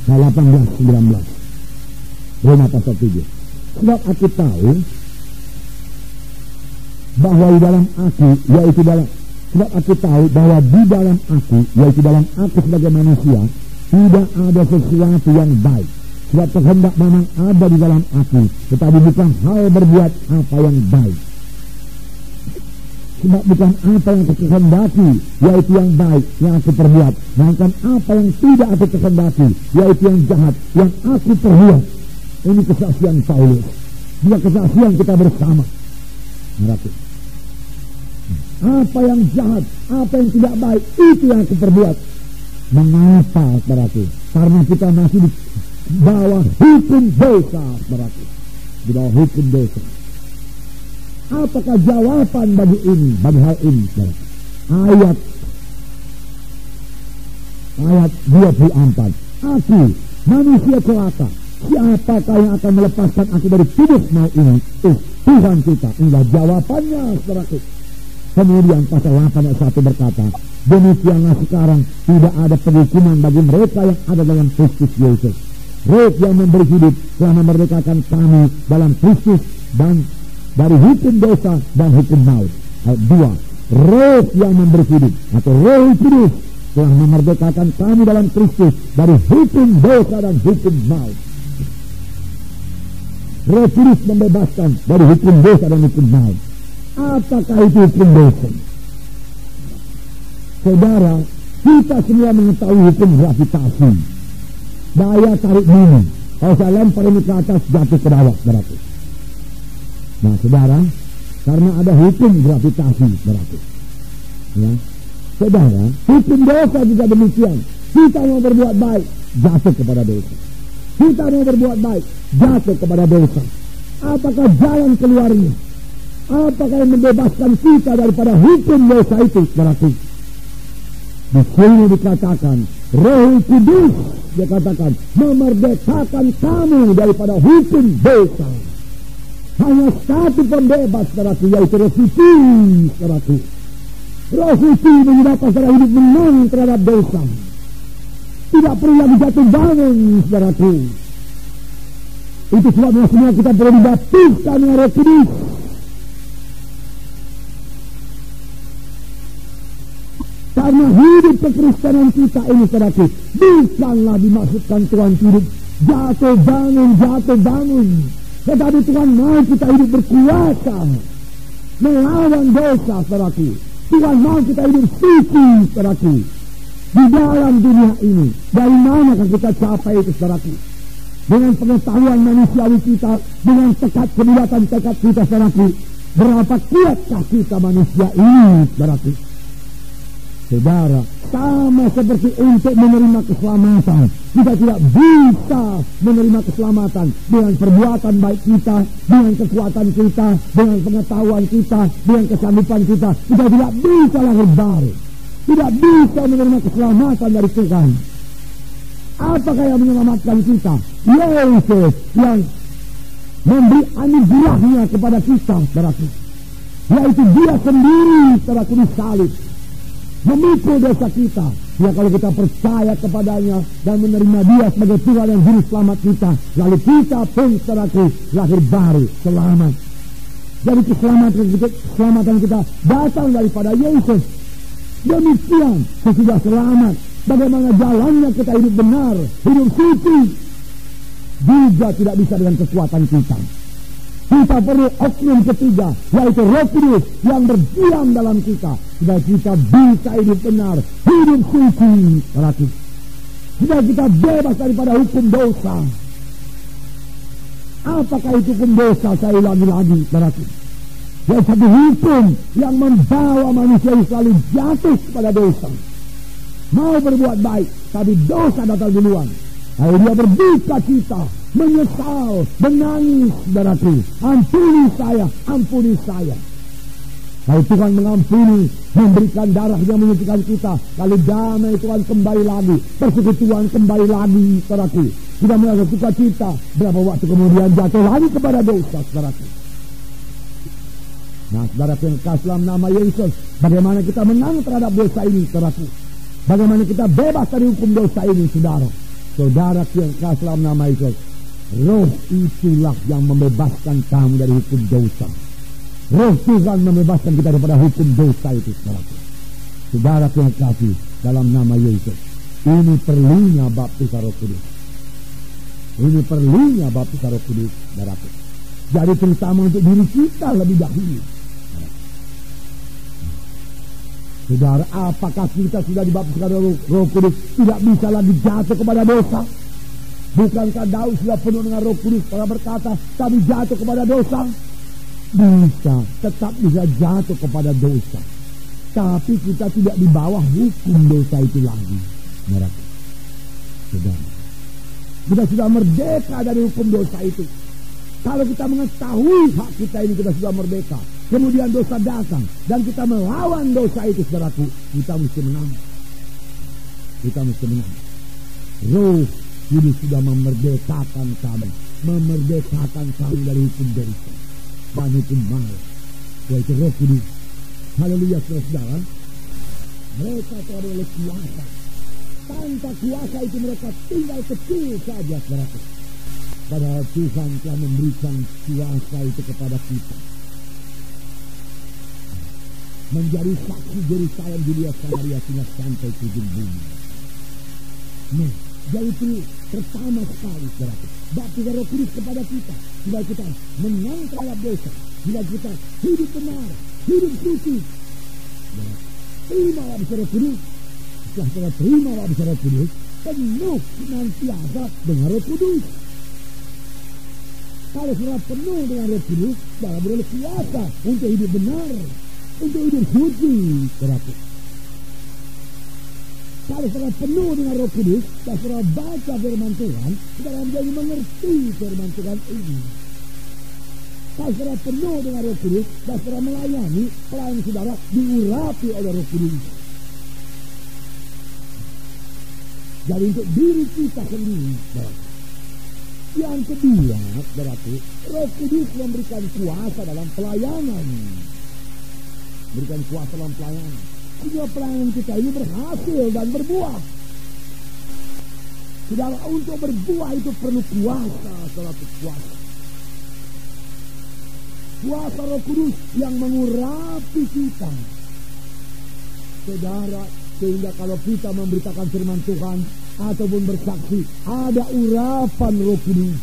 18-19. Roma pasal 7. Sebab aku tahu bahwa di dalam aku, yaitu dalam, sebab aku tahu bahwa di dalam aku, yaitu dalam aku sebagai manusia, tidak ada sesuatu yang baik. Sebab kehendak memang ada di dalam aku, tetapi bukan hal berbuat apa yang baik. Sebab bukan apa yang aku kehendaki, yaitu yang baik yang aku perbuat, melainkan apa yang tidak aku kehendaki, yaitu yang jahat yang aku perbuat. Ini kesaksian Paulus, juga kesaksian kita bersama. Berarti apa yang jahat, apa yang tidak baik, itu yang aku perbuat. Mengapa berarti? Karena kita masih di bawah hukum dosa, berarti di bawah hukum dosa. Apakah jawaban bagi ini, bagi hal ini? Berarti ayat 24. Aku manusia celaka, siapakah yang akan melepaskan aku dari tubuh maut ini? Tuhan kita. Inilah jawabannya, berarti. Kemudian pasal 8 ayat 1 berkata, demikianlah sekarang tidak ada penghukuman bagi mereka yang ada dalam Kristus Yesus. Roh yang memberi hidup telah memerdekakan kami dalam Kristus dan dari hukum dosa dan hukum maut. Ayat 2, roh yang memberi hidup atau Roh Kudus telah memerdekakan kami dalam Kristus dari hukum dosa dan hukum maut. Roh Kudus membebaskan dari hukum dosa dan hukum maut. Apakah itu hukum dosa? Saudara, kita semua mengetahui hukum gravitasi. Daya tarik bumi. Kalau saya lempar ini ke atas, jatuh ke bawah, berarti. Nah, saudara, karena ada hukum gravitasi, berarti. Ya. Saudara, hukum dosa juga demikian. Kita mau berbuat baik, jatuh kepada dosa. Kita mau berbuat baik, jatuh kepada dosa. Apakah jalan keluarnya? Apakah yang membebaskan kita daripada hukum dosa itu? Berarti di sini dikatakan Roh Kudus, dia katakan memerdekakan kamu daripada hukum dosa. Hanya satu pembebas, berarti, yaitu Roh Suci, berarti. Roh Suci menyebabkan secara hidup menang terhadap dosa. Tidak perlu lagi jatuh bangun, berarti. Itu sebabnya semua kita perlu dibaptiskan dengan Roh Kudus. Karena hidup kekristenan kita ini, saudara, bukanlah dimaksudkan Tuhan hidup jatuh bangun. Tetapi Tuhan mau kita hidup berkuasa melawan dosa, saudara. Tuhan mau kita hidup suci, saudara, di dalam dunia ini. Dari mana akan kita capai itu, saudara? Dengan pengetahuan manusiawi kita, dengan tekad kebudatan tekad kita, saudara. Berapa kuatkah kita manusia ini, saudara? Saudara, sama seperti untuk menerima keselamatan, kita tidak bisa menerima keselamatan dengan perbuatan baik kita, dengan kekuatan kita, dengan pengetahuan kita, dengan kesanggupan kita. Kita tidak bisa lahir baru, tidak bisa menerima keselamatan dari Tuhan. Apakah yang menyelamatkan kita? Yesus yang memberi anugerahnya kepada kita, saudaraku, yaitu Dia sendiri, saudaraku, disalib, memikul dosa kita. Ya, kalau kita percaya kepadanya dan menerima Dia sebagai Tuhan yang juru selamat kita, lalu kita pun, saudaraku, lahir baru, selamat. Jadi keselamatan kita datang daripada Yesus. Demikian sesudah selamat, bagaimana jalannya kita hidup benar, hidup suci, juga tidak bisa dengan kekuatan kita. Kita perlu oknum ketiga, yaitu Roh Kudus yang berdiam dalam kita, supaya kita bisa hidup benar, hidup suci, berarti supaya kita bebas daripada hukum dosa. Apakah itu hukum dosa? Saya ulangi lagi, berarti yaitu satu hukum yang membawa manusia selalu jatuh kepada dosa. Mau berbuat baik, tapi dosa datang duluan. Lalu dia berduka cita, menyesal, menangis, saudaraku, ampuni saya. Lalu Tuhan mengampuni, memberikan darahnya menyucikan kita. Lalu damai Tuhan kembali lagi, persekutuan kembali lagi, saudaraku. Kita merasa suka cita, berapa waktu kemudian jatuh lagi kepada dosa, saudaraku. Nah, saudaraku yang kasih dalam nama Yesus, bagaimana kita menang terhadap dosa ini, saudaraku? Bagaimana kita bebas dari hukum dosa ini, saudara? Saudara yang kasih dalam nama Yesus, Roh itulah yang membebaskan kamu dari hukum dosa. Roh Tuhan membebaskan kita daripada hukum dosa itu, saudara. Saudara yang kasih dalam nama Yesus, ini perlunya baptisan Roh Kudus. Ini perlunya baptisan Roh Kudus, saudara. Jadi terutama untuk diri kita lebih dahulu. Saudara, apakah kita sudah dibaptiskan Roh Kudus tidak bisa lagi jatuh kepada dosa? Bukankah Daud sudah penuh dengan Roh Kudus pada berkata, tapi jatuh kepada dosa? Bisa, tetap bisa jatuh kepada dosa. Tapi kita tidak di bawah hukum dosa itu lagi. Saudara, kita sudah merdeka dari hukum dosa itu. Kalau kita mengetahui hak kita ini, kita sudah merdeka. Kemudian dosa datang dan kita melawan dosa itu, saudaraku, kita mesti menang. Kita mesti menang. Roh Kudus sudah memerdekakan kami, dari hukum dosa dan hukum maut. Yaitu Roh Kudus. Haleluya, saudara. Mereka telah oleh kuasa. Tanpa kuasa itu mereka tinggal kecil saja, saudaraku. Padahal Tuhan telah memberikan kuasa itu kepada kita. Menjadi saksi Yerusalem, Judea, Samaria, sampai ke ujung bumi. Nah, jadi itu pertama sekali, saudara, baptisan Roh Kudus kepada kita, bila kita menang terhadap dosa, bila kita hidup benar, hidup suci. Nah, terima baptisan Roh Kudus. Setelah kita terima baptisan Roh Kudus, penuh senantiasa dengan Roh Kudus. Kalau sudah penuh dengan Roh Kudus, dalam beroleh kuasa untuk hidup benar, untuk hidup suci, saudara. Kalau sudah penuh dengan Roh Kudus, dan sudah baca firman Tuhan, kita akan menjadi mengerti firman Tuhan ini. Kalau sudah penuh dengan Roh Kudus, dan sudah melayani, pelayanan saudara diurapi oleh Roh Kudus. Jadi untuk diri kita sendiri, saudara. Yang kedua, berarti Roh Kudus memberikan kuasa dalam pelayanan. Berikan kuasa dalam pelayanan. Sehingga pelayanan kita ini berhasil dan berbuah. Saudara, untuk berbuah itu perlu kuasa, saudara, kuasa. Kuasa Roh Kudus yang mengurapi kita. Saudara, sehingga kalau kita memberitakan firman Tuhan ataupun bersaksi, ada urapan Roh Kudus.